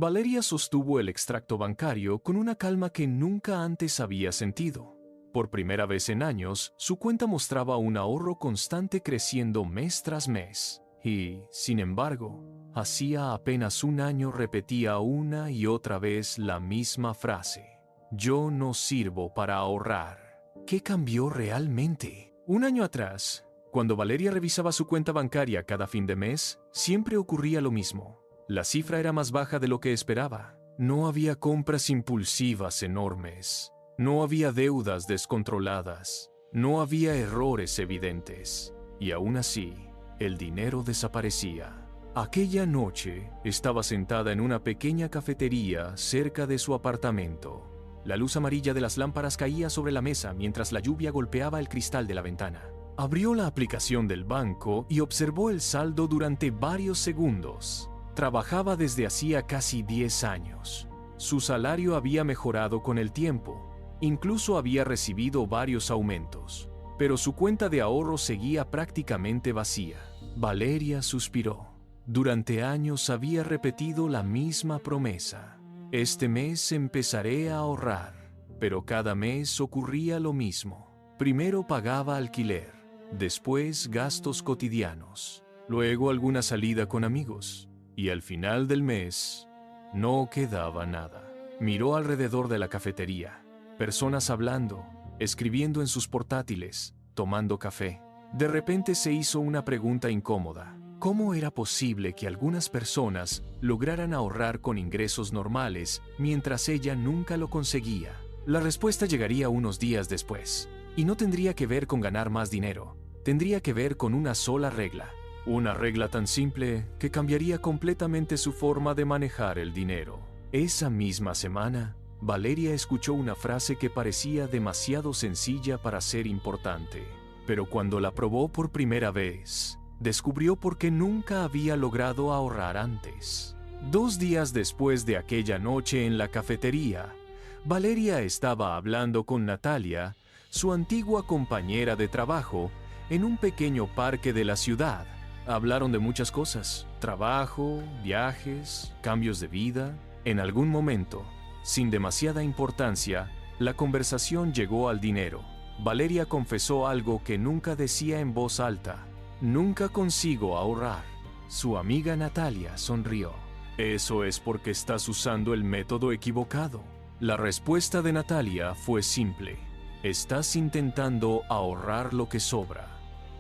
Valeria sostuvo el extracto bancario con una calma que nunca antes había sentido. Por primera vez en años, su cuenta mostraba un ahorro constante creciendo mes tras mes. Y, sin embargo, hacía apenas un año repetía una y otra vez la misma frase. Yo no sirvo para ahorrar. ¿Qué cambió realmente? Un año atrás, cuando Valeria revisaba su cuenta bancaria cada fin de mes, siempre ocurría lo mismo. La cifra era más baja de lo que esperaba. No había compras impulsivas enormes. No había deudas descontroladas. No había errores evidentes. Y aún así, el dinero desaparecía. Aquella noche estaba sentada en una pequeña cafetería cerca de su apartamento. La luz amarilla de las lámparas caía sobre la mesa mientras la lluvia golpeaba el cristal de la ventana. Abrió la aplicación del banco y observó el saldo durante varios segundos. Trabajaba desde hacía casi 10 años. Su salario había mejorado con el tiempo. Incluso había recibido varios aumentos. Pero su cuenta de ahorro seguía prácticamente vacía. Valeria suspiró. Durante años había repetido la misma promesa. Este mes empezaré a ahorrar. Pero cada mes ocurría lo mismo. Primero pagaba alquiler, después gastos cotidianos, luego alguna salida con amigos. Y al final del mes, no quedaba nada. Miró alrededor de la cafetería. Personas hablando, escribiendo en sus portátiles, tomando café. De repente se hizo una pregunta incómoda. ¿Cómo era posible que algunas personas lograran ahorrar con ingresos normales mientras ella nunca lo conseguía? La respuesta llegaría unos días después. Y no tendría que ver con ganar más dinero. Tendría que ver con una sola regla. Una regla tan simple que cambiaría completamente su forma de manejar el dinero. Esa misma semana, Valeria escuchó una frase que parecía demasiado sencilla para ser importante. Pero cuando la probó por primera vez, descubrió por qué nunca había logrado ahorrar antes. 2 días después de aquella noche en la cafetería, Valeria estaba hablando con Natalia, su antigua compañera de trabajo, en un pequeño parque de la ciudad. Hablaron de muchas cosas: trabajo, viajes, cambios de vida. En algún momento, sin demasiada importancia, la conversación llegó al dinero. Valeria confesó algo que nunca decía en voz alta: nunca consigo ahorrar. Su amiga Natalia sonrió. Eso es porque estás usando el método equivocado. La respuesta de Natalia fue simple: estás intentando ahorrar lo que sobra.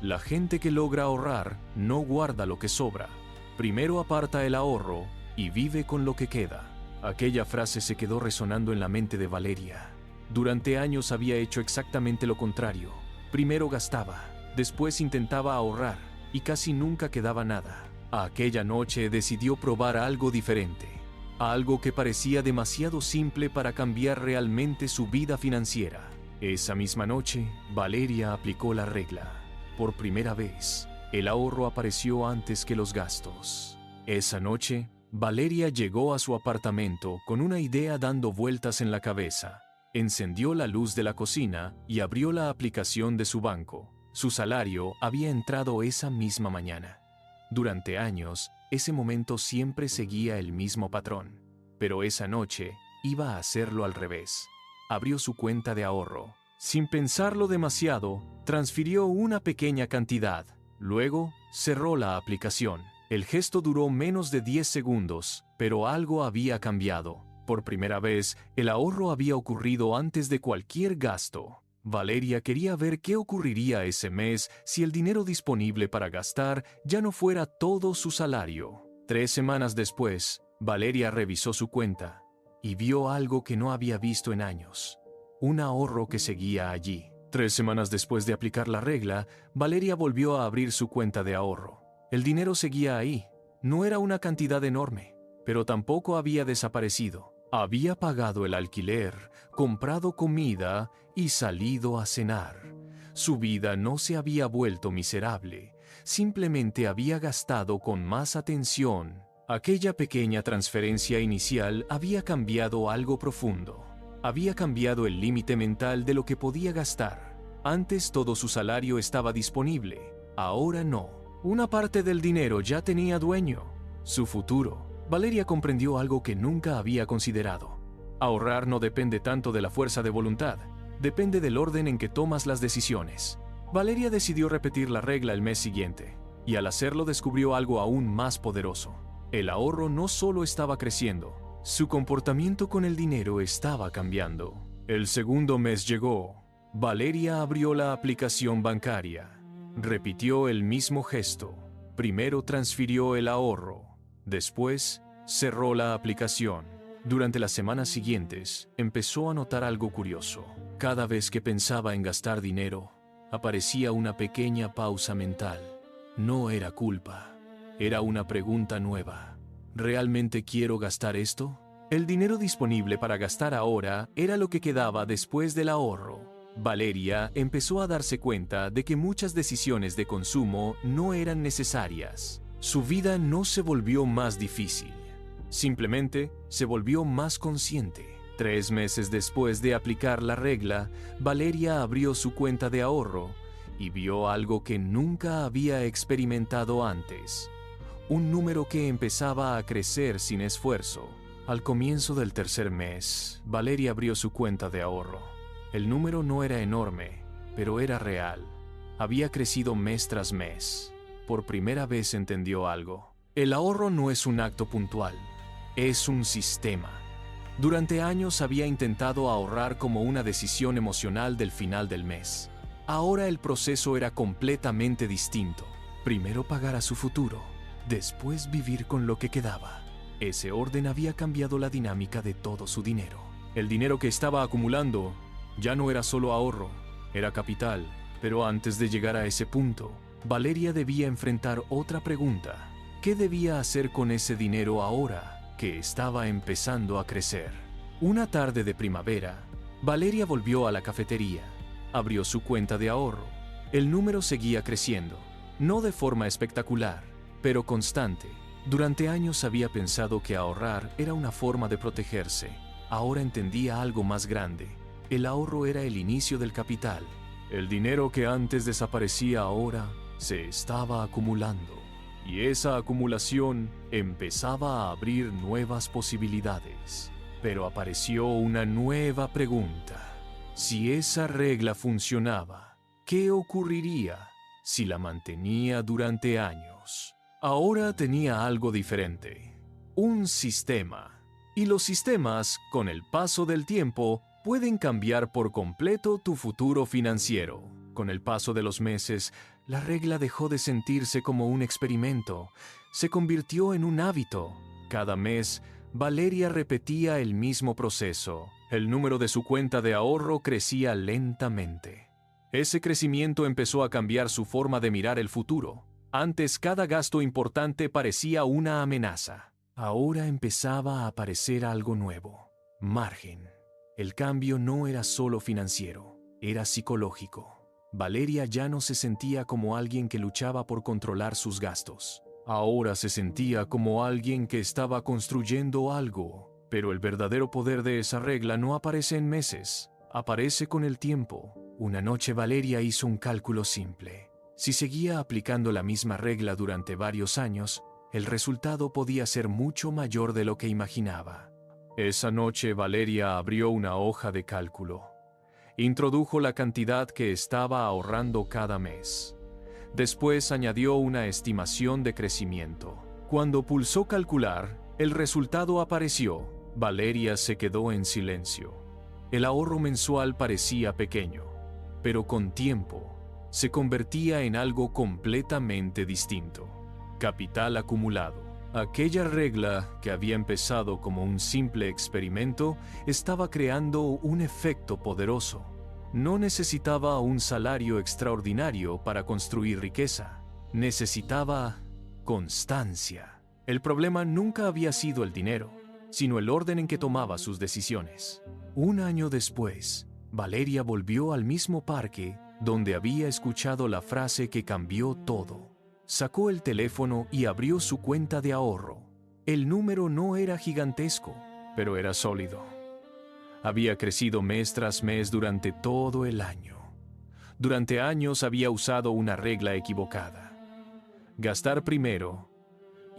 La gente que logra ahorrar no guarda lo que sobra. Primero aparta el ahorro y vive con lo que queda. Aquella frase se quedó resonando en la mente de Valeria. Durante años había hecho exactamente lo contrario. Primero gastaba, después intentaba ahorrar y casi nunca quedaba nada. Aquella noche decidió probar algo diferente. Algo que parecía demasiado simple para cambiar realmente su vida financiera. Esa misma noche, Valeria aplicó la regla. Por primera vez, el ahorro apareció antes que los gastos. Esa noche, Valeria llegó a su apartamento con una idea dando vueltas en la cabeza. Encendió la luz de la cocina y abrió la aplicación de su banco. Su salario había entrado esa misma mañana. Durante años, ese momento siempre seguía el mismo patrón. Pero esa noche iba a hacerlo al revés. Abrió su cuenta de ahorro. Sin pensarlo demasiado, transfirió una pequeña cantidad. Luego, cerró la aplicación. El gesto duró menos de 10 segundos, pero algo había cambiado. Por primera vez, el ahorro había ocurrido antes de cualquier gasto. Valeria quería ver qué ocurriría ese mes si el dinero disponible para gastar ya no fuera todo su salario. 3 semanas después, Valeria revisó su cuenta y vio algo que no había visto en años. Un ahorro que seguía allí. 3 semanas después de aplicar la regla, Valeria volvió a abrir su cuenta de ahorro. El dinero seguía ahí. No era una cantidad enorme, pero tampoco había desaparecido. Había pagado el alquiler, comprado comida y salido a cenar. Su vida no se había vuelto miserable, simplemente había gastado con más atención. Aquella pequeña transferencia inicial había cambiado algo profundo. Había cambiado el límite mental de lo que podía gastar. Antes todo su salario estaba disponible, ahora no. Una parte del dinero ya tenía dueño, su futuro. Valeria comprendió algo que nunca había considerado. Ahorrar no depende tanto de la fuerza de voluntad, depende del orden en que tomas las decisiones. Valeria decidió repetir la regla el mes siguiente, y al hacerlo descubrió algo aún más poderoso. El ahorro no solo estaba creciendo, su comportamiento con el dinero estaba cambiando. El segundo mes llegó. Valeria abrió la aplicación bancaria. Repitió el mismo gesto. Primero transfirió el ahorro. Después, cerró la aplicación. Durante las semanas siguientes, empezó a notar algo curioso. Cada vez que pensaba en gastar dinero, aparecía una pequeña pausa mental. No era culpa, era una pregunta nueva. ¿Realmente quiero gastar esto? El dinero disponible para gastar ahora era lo que quedaba después del ahorro. Valeria empezó a darse cuenta de que muchas decisiones de consumo no eran necesarias. Su vida no se volvió más difícil, simplemente se volvió más consciente. 3 meses después de aplicar la regla, Valeria abrió su cuenta de ahorro y vio algo que nunca había experimentado antes. Un número que empezaba a crecer sin esfuerzo. Al comienzo del tercer mes, Valeria abrió su cuenta de ahorro. El número no era enorme, pero era real. Había crecido mes tras mes. Por primera vez entendió algo. El ahorro no es un acto puntual, es un sistema. Durante años había intentado ahorrar como una decisión emocional del final del mes. Ahora el proceso era completamente distinto. Primero pagar a su futuro, después vivir con lo que quedaba. Ese orden había cambiado la dinámica de todo su dinero. El dinero que estaba acumulando ya no era solo ahorro, era capital. Pero antes de llegar a ese punto, Valeria debía enfrentar otra pregunta. ¿Qué debía hacer con ese dinero ahora que estaba empezando a crecer? Una tarde de primavera, Valeria volvió a la cafetería. Abrió su cuenta de ahorro. El número seguía creciendo, no de forma espectacular, pero constante. Durante años había pensado que ahorrar era una forma de protegerse. Ahora entendía algo más grande. El ahorro era el inicio del capital. El dinero que antes desaparecía ahora se estaba acumulando. Y esa acumulación empezaba a abrir nuevas posibilidades. Pero apareció una nueva pregunta. Si esa regla funcionaba, ¿qué ocurriría si la mantenía durante años? Ahora tenía algo diferente. Un sistema. Y los sistemas, con el paso del tiempo, pueden cambiar por completo tu futuro financiero. Con el paso de los meses, la regla dejó de sentirse como un experimento. Se convirtió en un hábito. Cada mes, Valeria repetía el mismo proceso. El número de su cuenta de ahorro crecía lentamente. Ese crecimiento empezó a cambiar su forma de mirar el futuro. Antes, cada gasto importante parecía una amenaza. Ahora empezaba a aparecer algo nuevo: margen. El cambio no era solo financiero, era psicológico. Valeria ya no se sentía como alguien que luchaba por controlar sus gastos. Ahora se sentía como alguien que estaba construyendo algo. Pero el verdadero poder de esa regla no aparece en meses, aparece con el tiempo. Una noche Valeria hizo un cálculo simple. Si seguía aplicando la misma regla durante varios años, el resultado podía ser mucho mayor de lo que imaginaba. Esa noche Valeria abrió una hoja de cálculo. Introdujo la cantidad que estaba ahorrando cada mes. Después añadió una estimación de crecimiento. Cuando pulsó calcular, el resultado apareció. Valeria se quedó en silencio. El ahorro mensual parecía pequeño, pero con tiempo se convertía en algo completamente distinto. Capital acumulado. Aquella regla, que había empezado como un simple experimento, estaba creando un efecto poderoso. No necesitaba un salario extraordinario para construir riqueza. Necesitaba constancia. El problema nunca había sido el dinero, sino el orden en que tomaba sus decisiones. Un año después, Valeria volvió al mismo parque donde había escuchado la frase que cambió todo. Sacó el teléfono y abrió su cuenta de ahorro. El número no era gigantesco, pero era sólido. Había crecido mes tras mes durante todo el año. Durante años había usado una regla equivocada: gastar primero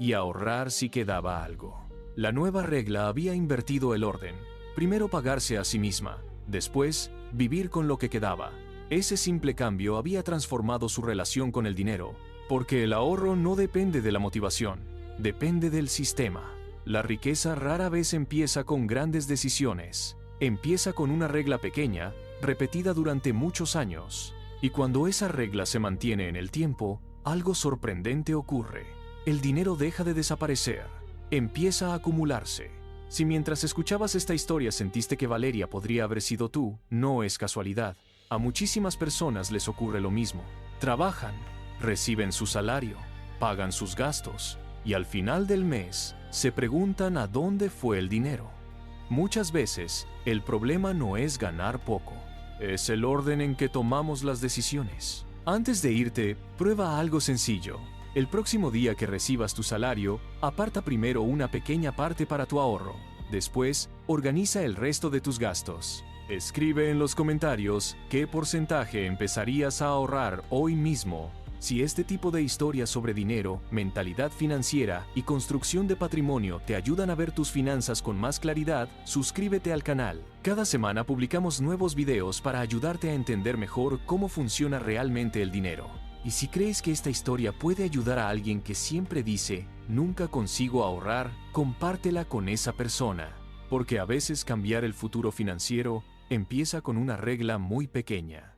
y ahorrar si quedaba algo. La nueva regla había invertido el orden. Primero pagarse a sí misma, después vivir con lo que quedaba. Ese simple cambio había transformado su relación con el dinero, porque el ahorro no depende de la motivación, depende del sistema. La riqueza rara vez empieza con grandes decisiones. Empieza con una regla pequeña, repetida durante muchos años. Y cuando esa regla se mantiene en el tiempo, algo sorprendente ocurre. El dinero deja de desaparecer, empieza a acumularse. Si mientras escuchabas esta historia sentiste que Valeria podría haber sido tú, no es casualidad. A muchísimas personas les ocurre lo mismo. Trabajan, reciben su salario, pagan sus gastos, y al final del mes se preguntan a dónde fue el dinero. Muchas veces, el problema no es ganar poco, es el orden en que tomamos las decisiones. Antes de irte, prueba algo sencillo. El próximo día que recibas tu salario, aparta primero una pequeña parte para tu ahorro. Después, organiza el resto de tus gastos. Escribe en los comentarios qué porcentaje empezarías a ahorrar hoy mismo. Si este tipo de historias sobre dinero, mentalidad financiera y construcción de patrimonio te ayudan a ver tus finanzas con más claridad, suscríbete al canal. Cada semana publicamos nuevos videos para ayudarte a entender mejor cómo funciona realmente el dinero. Y si crees que esta historia puede ayudar a alguien que siempre dice, nunca consigo ahorrar, compártela con esa persona. Porque a veces cambiar el futuro financiero empieza con una regla muy pequeña.